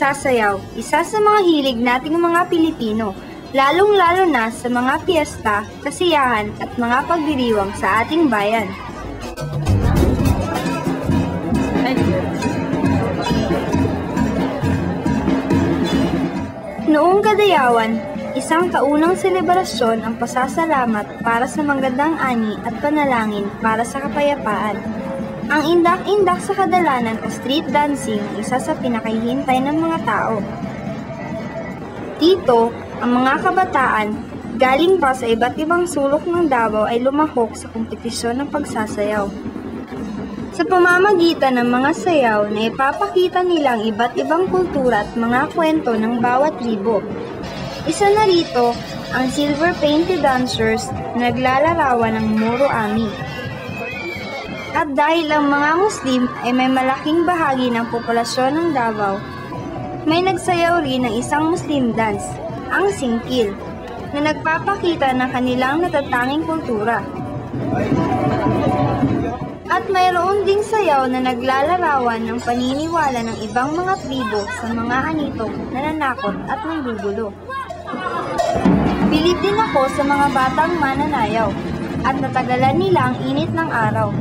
pagsasayaw, isa sa mga hilig nating mga Pilipino, lalong-lalo na sa mga piyesta, kasiyahan at mga pagdiriwang sa ating bayan. Noong Kadayawan, isang taunang selebrasyon ang pasasalamat para sa magandang ani at panalangin para sa kapayapaan. Ang indak-indak sa kadalanan o street dancing isa sa pinakahihintay ng mga tao. Dito, ang mga kabataan, galing pa sa iba't ibang sulok ng Davao ay lumahok sa kompetisyon ng pagsasayaw. Sa pamamagitan ng mga sayaw na ipapakita nilang iba't ibang kultura at mga kwento ng bawat tribo. Isa na rito ang silver-painted dancers na naglalarawan ng Moro Ami. At dahil ang mga Muslim ay may malaking bahagi ng populasyon ng Davao, may nagsayaw rin ng isang Muslim dance, ang Singkil, na nagpapakita ng kanilang natatanging kultura. At mayroon ding sayaw na naglalarawan ng paniniwala ng ibang mga tribo sa mga anitong nananakot at nanggugulo. Bilib din ako sa mga batang mananayaw at natagalan nila ang init ng araw.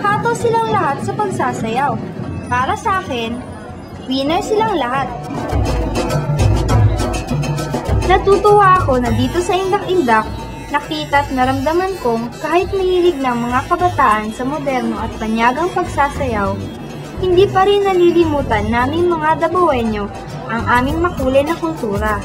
Hataw silang lahat sa pagsasayaw. Para sa akin, winner silang lahat. Natutuwa ako na dito sa Indak-Indak, nakita at naramdaman kong kahit mahilig ng mga kabataan sa moderno at panyagang pagsasayaw, hindi pa rin nalilimutan naming mga Davaoenyo ang aming makulay na kultura.